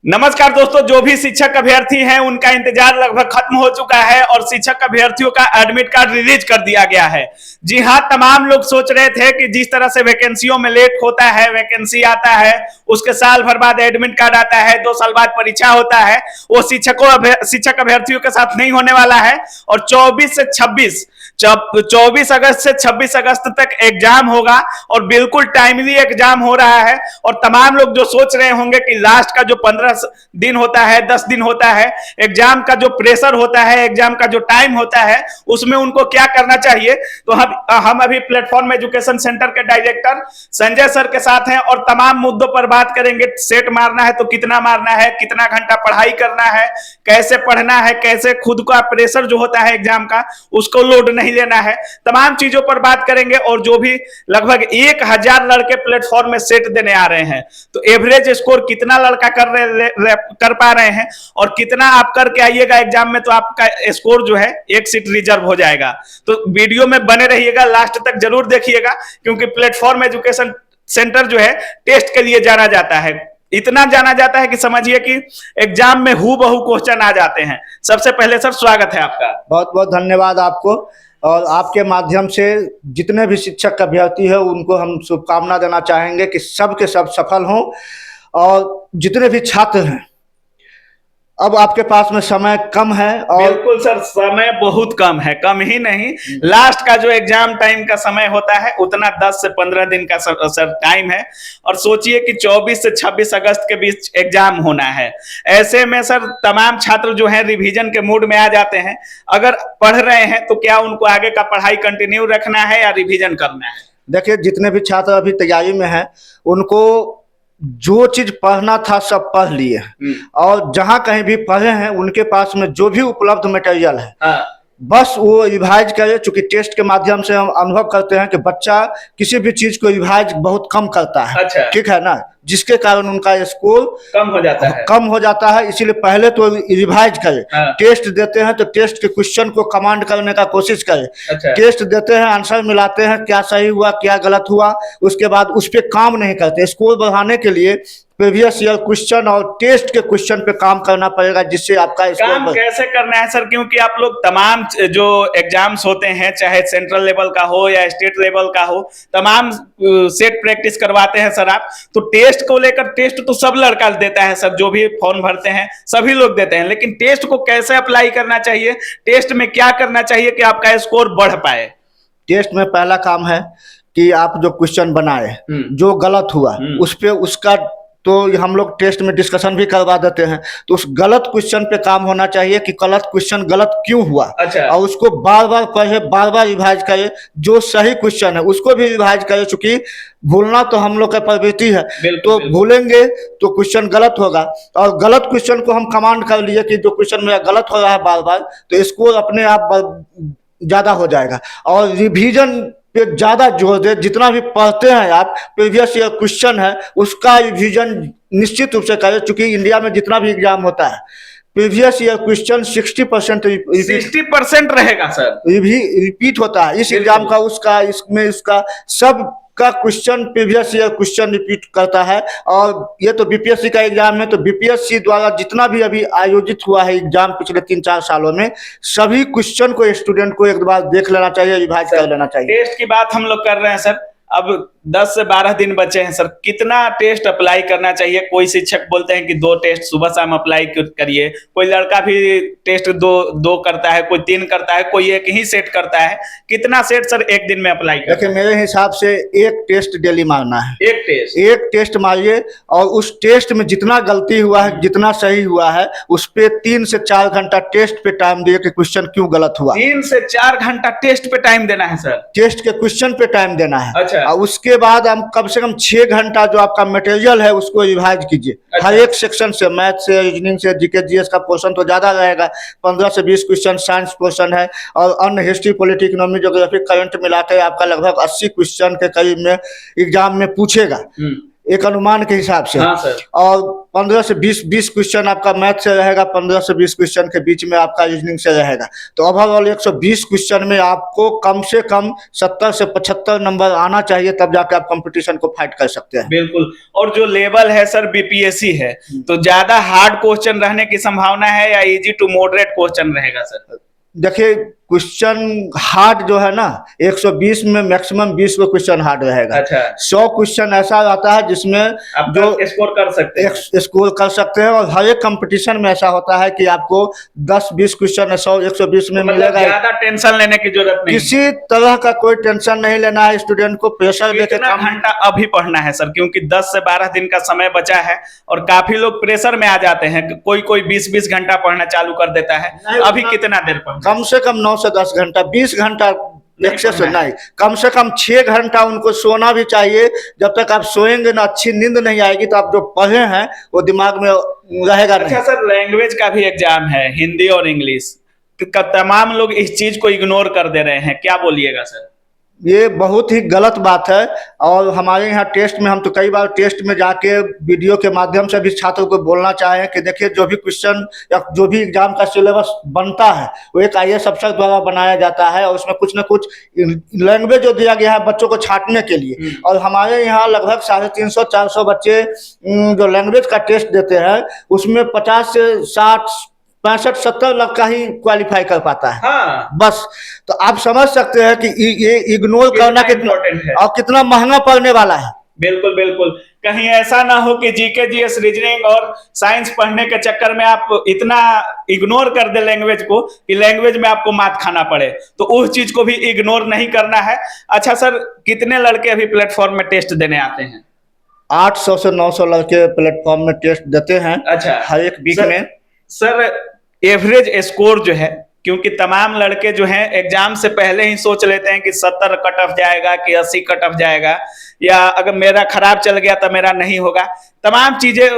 नमस्कार दोस्तों, जो भी शिक्षक अभ्यर्थी हैं उनका इंतजार लगभग खत्म हो चुका है और शिक्षक अभ्यर्थियों का एडमिट कार्ड रिलीज कर दिया गया है। जी हां, तमाम लोग सोच रहे थे कि जिस तरह से वैकेंसियों में लेट होता है, वैकेंसी आता है, उसके साल भर बाद एडमिट कार्ड आता है, 2 साल बाद परीक्षा होता है, वो शिक्षक अभ्यर्थियों के साथ नहीं होने वाला है। और 24 अगस्त से 26 अगस्त तक एग्जाम होगा और बिल्कुल टाइमली एग्जाम हो रहा है। और तमाम लोग जो सोच रहे होंगे कि लास्ट का जो 15 दिन होता है, 10 दिन होता है, एग्जाम का जो प्रेशर होता है, एग्जाम का जो टाइम होता है, उसमें उनको क्या करना चाहिए, तो हम अभी प्लेटफॉर्म एजुकेशन सेंटर के डायरेक्टर संजय सर के साथ हैं और तमाम मुद्दों पर बात करेंगे। सेट मारना है तो कितना मारना है, कितना घंटा पढ़ाई करना है, कैसे पढ़ना है, कैसे खुद का प्रेशर जो होता है एग्जाम का उसको लोड नहीं लेना है, तमाम चीजों पर बात करेंगे। और जो भी लगभग 1000 लड़के प्लेटफॉर्म में सेट देने आ रहे हैं, तो एवरेज स्कोर कितना लड़का कर पा रहे हैं और कितना आप करके आइएगा एग्जाम में, तो आपका स्कोर जो है एक सीट रिजर्व हो जाएगा। तो वीडियो में बने रहिएगा, लास्ट तक जरूर देखिएगा, क्योंकि प्लेटफॉर्म एजुकेशन सेंटर जो है टेस्ट के लिए जाना जाता है। इतना जाना जाता है कि समझिए कि एग्जाम में हूबहू क्वेश्चन आ जाते हैं। सबसे पहले सर, स्वागत है आपका। बहुत बहुत धन्यवाद आपको, और आपके माध्यम से जितने भी शिक्षक अभ्यर्थी है उनको हम शुभकामना देना चाहेंगे कि सब के सब सफल हों। और जितने भी छात्र हैं, अब आपके पास में समय कम है। और बिल्कुल सर, समय बहुत कम है, कम ही नहीं, लास्ट का जो एग्जाम टाइम का समय होता है उतना 10 से 15 दिन का सर टाइम है। और सोचिए कि 24 से 26 अगस्त के बीच एग्जाम होना है। ऐसे में सर तमाम छात्र जो हैं रिवीजन के मूड में आ जाते हैं। अगर पढ़ रहे हैं तो क्या उनको आगे का पढ़ाई कंटिन्यू रखना है या रिवीजन करना है? देखिए, जितने भी छात्र अभी तैयारी में हैं उनको जो चीज पढ़ना था सब पढ़ लिए हैं, और जहां कहीं भी पढ़े हैं उनके पास में जो भी उपलब्ध मटेरियल है बस वो रिवाइज करे। चूंकि टेस्ट के माध्यम से हम अनुभव करते हैं कि बच्चा किसी भी चीज को रिवाइज बहुत कम करता है। अच्छा। ठीक है ना, जिसके कारण उनका स्कोर कम हो जाता है। इसीलिए पहले तो रिवाइज करे। टेस्ट देते हैं तो टेस्ट के क्वेश्चन को कमांड करने का कोशिश करे। अच्छा। टेस्ट देते हैं, आंसर मिलाते हैं, क्या सही हुआ क्या गलत हुआ, उसके बाद उस पर काम नहीं करते। स्कोर बढ़ाने के लिए प्रीवियस ईयर क्वेश्चन और टेस्ट के क्वेश्चन पे काम करना पड़ेगा, जिससे आपका काम कैसे करना है सर? क्योंकि आप लोग तमाम जो एग्जाम्स होते हैं, चाहे सेंट्रल लेवल का हो या स्टेट लेवल का हो, तमाम सेट प्रैक्टिस करवाते हैं सर आप। तो टेस्ट को लेकर, टेस्ट तो सब लड़का देता है सर, जो भी फॉर्म भरते हैं सभी लोग देते हैं, लेकिन टेस्ट को कैसे अप्लाई करना चाहिए, टेस्ट में क्या करना चाहिए कि आपका स्कोर बढ़ पाए? टेस्ट में पहला काम है कि आप जो क्वेश्चन बनाए, जो गलत हुआ उस पे उसका तो हम लोग टेस्ट में डिस्कशन भी करवा देते हैं। तो उस गलत क्वेश्चन पे काम होना चाहिए कि गलत क्वेश्चन गलत क्यों हुआ। अच्छा। और उसको बार बार पढ़े, बार बार रिवाइज करे। जो सही क्वेश्चन है उसको भी रिवाइज करे, चूंकि भूलना तो हम लोग का प्रवृत्ति है। तो भूलेंगे तो क्वेश्चन गलत होगा, और गलत क्वेश्चन को हम कमांड कर लिए कि जो क्वेश्चन मेरा गलत हो रहा है बार बार, तो स्कोर अपने आप ज्यादा हो जाएगा। और रिवीजन पे ज्यादा जोर दे। जितना भी पढ़ते हैं आप, प्रीवियस ईयर क्वेश्चन है उसका रिवीजन निश्चित रूप से करें। चूंकि इंडिया में जितना भी एग्जाम होता है, प्रीवियस ईयर क्वेश्चन 60% रहेगा सर, रिपीट होता है। इस एग्जाम का उसका, इसमें इसका सब का question previous year question repeat करता है। और ये तो बीपीएससी का एग्जाम है, तो बीपीएससी द्वारा जितना भी अभी आयोजित हुआ है एग्जाम पिछले 3-4 सालों में, सभी क्वेश्चन को स्टूडेंट को एक बार देख लेना चाहिए, रिवाइज कर लेना चाहिए। टेस्ट की बात हम लोग कर रहे हैं सर, अब 10 से 12 दिन बचे हैं सर, कितना टेस्ट अप्लाई करना चाहिए? कोई शिक्षक बोलते हैं कि 2 टेस्ट सुबह शाम अप्लाई करिए, कोई लड़का भी टेस्ट दो करता है, कोई 3 करता है, कोई 1 ही सेट करता है। कितना सेट सर एक दिन में अप्लाई करना? देखिए, मेरे हिसाब से 1 टेस्ट डेली मारना है। 1 टेस्ट मारिए, और उस टेस्ट में जितना गलती हुआ है, जितना सही हुआ है, उस पे 3 से 4 घंटा टेस्ट पे टाइम दिए कि क्वेश्चन क्यों गलत हुआ। 3 से 4 घंटा टेस्ट पे टाइम देना है सर? टेस्ट के क्वेश्चन पे टाइम देना है। अच्छा। और उसके बाद हम कम से कम 6 घंटा जो आपका मटेरियल है उसको रिवाइज कीजिए। अच्छा। हर एक सेक्शन से, मैथ से, रीजनिंग से, जीके जीएस का पोर्शन तो ज्यादा रहेगा, 15 से 20 क्वेश्चन साइंस पोर्शन है, और अन्य history, polity, economy, geography, current मिला के आपका लगभग 80 क्वेश्चन के करीब में एग्जाम में पूछेगा। एक अनुमान के हिसाब से। हाँ सर। और 15 से 20 क्वेश्चन आपका मैथ से रहेगा, 15 से 20 क्वेश्चन के बीच में आपका रीजनिंग से रहेगा। तो ओवरऑल 120 क्वेश्चन में आपको कम से कम 70 से 75 नंबर आना चाहिए, तब जाके आप कंपटीशन को फाइट कर सकते हैं। बिल्कुल। और जो लेवल है सर बीपीएससी है, तो ज्यादा हार्ड क्वेश्चन रहने की संभावना है या इजी टू मॉडरेट क्वेश्चन रहेगा सर? देखिए, क्वेश्चन हार्ड जो है ना, 120 में मैक्सिमम 20 को क्वेश्चन हार्ड रहेगा। अच्छा। 100 क्वेश्चन ऐसा आता है जिसमें आप जो स्कोर कर सकते हैं। स्कोर कर सकते हैं, और हर एक कंपटीशन में ऐसा होता है कि आपको 10-20 क्वेश्चन 100-120 में मतलब मिलेगा। ज्यादा टेंशन लेने की जरूरत नहीं। किसी तरह का कोई टेंशन नहीं लेना है, स्टूडेंट को प्रेशर लेके कितना घंटा अभी पढ़ना है सर? क्योंकि 10 से 12 दिन का समय बचा है और काफी लोग प्रेशर में आ जाते हैं, कोई 20-20 घंटा पढ़ना चालू कर देता है। अभी कितना देर पढ़ना? कम से कम 9 से 10 घंटा, 20 घंटा एक्सेस नहीं, कम से कम 6 घंटा उनको सोना भी चाहिए। जब तक आप सोएंगे ना, अच्छी नींद नहीं आएगी, तो आप जो पढ़े हैं वो दिमाग में रहेगा नहीं। अच्छा सर, लैंग्वेज का भी एग्जाम है, हिंदी और इंग्लिश, तमाम लोग इस चीज को इग्नोर कर दे रहे हैं, क्या बोलिएगा सर? ये बहुत ही गलत बात है। और हमारे यहाँ टेस्ट में, हम तो कई बार टेस्ट में जाके वीडियो के माध्यम से भी छात्रों को बोलना चाहें कि देखिए, जो भी क्वेश्चन या जो भी एग्जाम का सिलेबस बनता है वो एक IAS अफसर द्वारा बनाया जाता है, और उसमें कुछ न कुछ लैंग्वेज जो दिया गया है बच्चों को छांटने के लिए। और हमारे यहाँ लगभग 350-400 बच्चे जो लैंग्वेज का टेस्ट देते हैं, उसमें 50 से 60, 65-70 लाख का ही क्वालिफाई कर पाता है। हाँ। बस। तो आप समझ सकते हैं कि ये इग्नोर करना कितना इम्पोर्टेंट है और कितना महंगा पड़ने वाला है। बिल्कुल बिल्कुल। कहीं ऐसा ना हो कि जीके जीएस रीजनिंग और साइंस पढ़ने के चक्कर में आप इतना इग्नोर कर दे लैंग्वेज को कि लैंग्वेज में आपको मात खाना पड़े, तो उस चीज को भी इग्नोर नहीं करना है। अच्छा सर, कितने लड़के अभी प्लेटफॉर्म में टेस्ट देने आते हैं? 800 से 900 लड़के प्लेटफॉर्म में टेस्ट देते हैं। अच्छा। हर एक वीक में। सर एवरेज स्कोर जो है, क्योंकि तमाम लड़के जो हैं एग्जाम से पहले ही सोच लेते हैं कि 70 कट ऑफ जाएगा कि 80 कट ऑफ जाएगा, या अगर मेरा खराब चल गया तो मेरा नहीं होगा। तमाम चीजें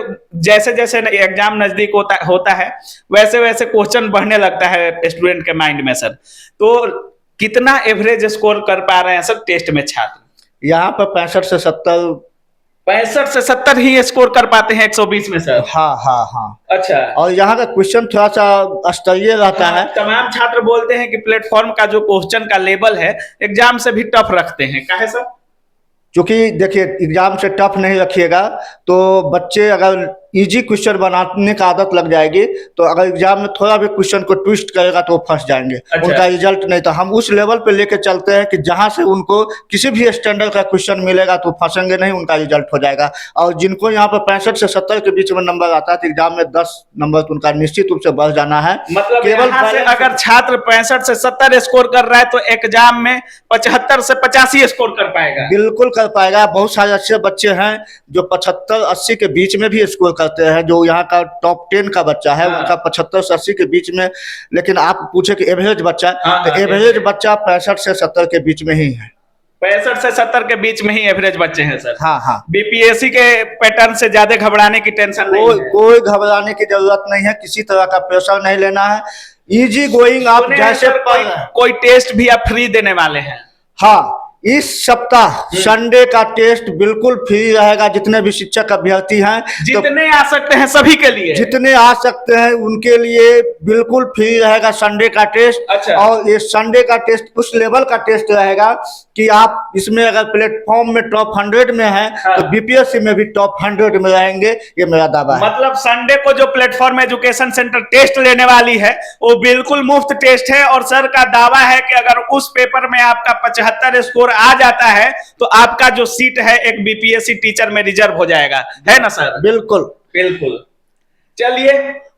जैसे जैसे एग्जाम नजदीक होता है वैसे वैसे क्वेश्चन बढ़ने लगता है स्टूडेंट के माइंड में सर। तो कितना एवरेज स्कोर कर पा रहे हैं सर टेस्ट में छात्र? यहाँ पर 65 से 70 65 से 70 ही स्कोर कर पाते हैं 120 में सर? हाँ हाँ हाँ। अच्छा। और यहाँ का क्वेश्चन थोड़ा सा स्तरीय रहता है। तमाम छात्र बोलते हैं कि प्लेटफॉर्म का जो क्वेश्चन का लेवल है एग्जाम से भी टफ रखते हैं, काहे सर? क्योंकि देखिए, एग्जाम से टफ नहीं रखिएगा तो बच्चे अगर इजी क्वेश्चन बनाने का आदत लग जाएगी, तो अगर एग्जाम में थोड़ा भी क्वेश्चन को ट्विस्ट करेगा तो वो फंस जाएंगे। अच्छा। उनका रिजल्ट नहीं। तो हम उस लेवल पे लेके चलते हैं कि जहां से उनको किसी भी स्टैंडर्ड का क्वेश्चन मिलेगा तो फंसेंगे नहीं, उनका रिजल्ट हो जाएगा। और जिनको यहाँ पर 65 से 70 के बीच में नंबर आता है, तो एग्जाम में 10 नंबर तो उनका निश्चित रूप से बढ़ जाना है। मतलब केवल यहाँ से अगर छात्र 65 से 70 स्कोर कर रहा है तो एग्जाम में 75 से 85 स्कोर कर पाएगा? बिल्कुल कर पाएगा। बहुत सारे अच्छे बच्चे हैं जो 75-80 के बीच में भी स्कोर करते हैं। जो यहाँ का टॉप 10 का बच्चा है, उनका 75 से 80 के बीच में। लेकिन आप पूछे कि एवरेज बच्चा, तो एवरेज बच्चा 65 से 70 के बीच में ही है। 65 से 70 के बीच में ही एवरेज बच्चे हैं सर? हाँ हाँ। बीपीएससी के पैटर्न से ज्यादा घबराने की टेंशन नहीं है? कोई घबराने की जरूरत नहीं है, किसी तरह का प्रेशर नहीं लेना है। Easy going. आप जैसे कोई टेस्ट भी आप फ्री देने वाले हैं? हाँ, इस सप्ताह संडे का टेस्ट बिल्कुल फ्री रहेगा। जितने भी शिक्षक अभ्यर्थी हैं, जितने आ सकते हैं सभी के लिए, जितने आ सकते हैं उनके लिए बिल्कुल फ्री रहेगा संडे का टेस्ट। अच्छा। और ये संडे का टेस्ट उस लेवल का टेस्ट रहेगा कि आप इसमें अगर प्लेटफॉर्म में टॉप 100 में है, हाँ। तो बीपीएससी में भी टॉप 100 में रहेंगे, ये मेरा दावा है। मतलब संडे को जो प्लेटफॉर्म एजुकेशन सेंटर टेस्ट लेने वाली है वो बिल्कुल मुफ्त टेस्ट है, और सर का दावा है कि अगर उस पेपर में आपका 75 स्कोर आ जाता है तो आपका जो सीट है एक बीपीएससी टीचर में रिजर्व हो जाएगा, है ना सर? बिल्कुल बिल्कुल। चलिए,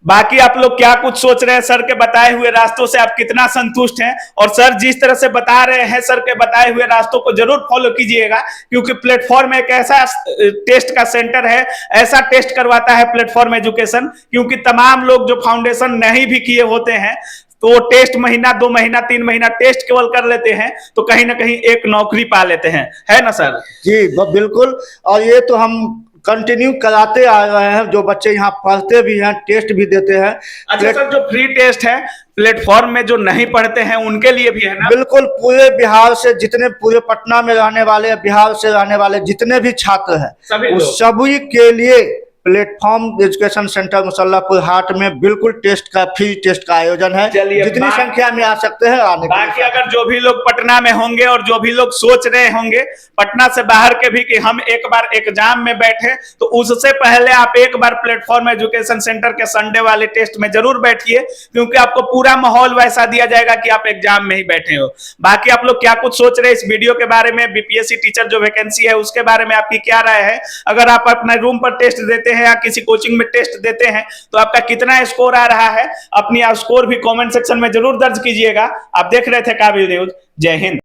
बाकी आप लोग क्या कुछ सोच रहे हैं? सर के बताए हुए रास्तों से आप कितना संतुष्ट हैं? और सर जिस तरह से बता रहे हैं, सर के बताए हुए रास्तों को जरूर फॉलो कीजिएगा, क्योंकि प्लेटफॉर्म एक ऐसा टेस्ट का सेंटर है, ऐसा टेस्ट करवाता है प्लेटफॉर्म एजुकेशन। क्योंकि तमाम लोग जो फाउंडेशन नहीं भी किए होते हैं तो टेस्ट महीना 2 महीना 3 महीना टेस्ट केवल कर लेते हैं, तो कहीं ना कहीं एक नौकरी पा लेते हैं, है ना सर? जी बिल्कुल। और ये तो हम कंटिन्यू कराते आ रहे हैं। जो बच्चे यहाँ पढ़ते भी हैं, टेस्ट भी देते हैं। अच्छा सर, जो फ्री टेस्ट है प्लेटफॉर्म में जो नहीं पढ़ते हैं उनके लिए भी है ना? बिल्कुल, पूरे बिहार से जितने, पूरे पटना में रहने वाले, बिहार से रहने वाले जितने भी छात्र हैं, उस सभी के लिए प्लेटफॉर्म एजुकेशन सेंटर मुसल्लापुर हाट में बिल्कुल फ्री टेस्ट का आयोजन है। जितनी संख्या में आ सकते हैं आने। बाकी अगर जो भी लोग पटना में होंगे और जो भी लोग सोच रहे होंगे पटना से बाहर के भी कि हम एक बार एग्जाम में बैठे, तो उससे पहले आप एक बार प्लेटफॉर्म एजुकेशन सेंटर के संडे वाले टेस्ट में जरूर बैठिए, क्योंकि आपको पूरा माहौल वैसा दिया जाएगा कि आप एग्जाम में ही बैठे हो। बाकी आप लोग क्या कुछ सोच रहे हैं इस वीडियो के बारे में? बीपीएससी टीचर जो वैकेंसी है उसके बारे में आपकी क्या राय है? अगर आप अपने रूम पर टेस्ट देते हैं या किसी कोचिंग में टेस्ट देते हैं तो आपका कितना स्कोर आ रहा है? अपनी स्कोर भी कमेंट सेक्शन में जरूर दर्ज कीजिएगा। आप देख रहे थे काबिल न्यूज। जय हिंद।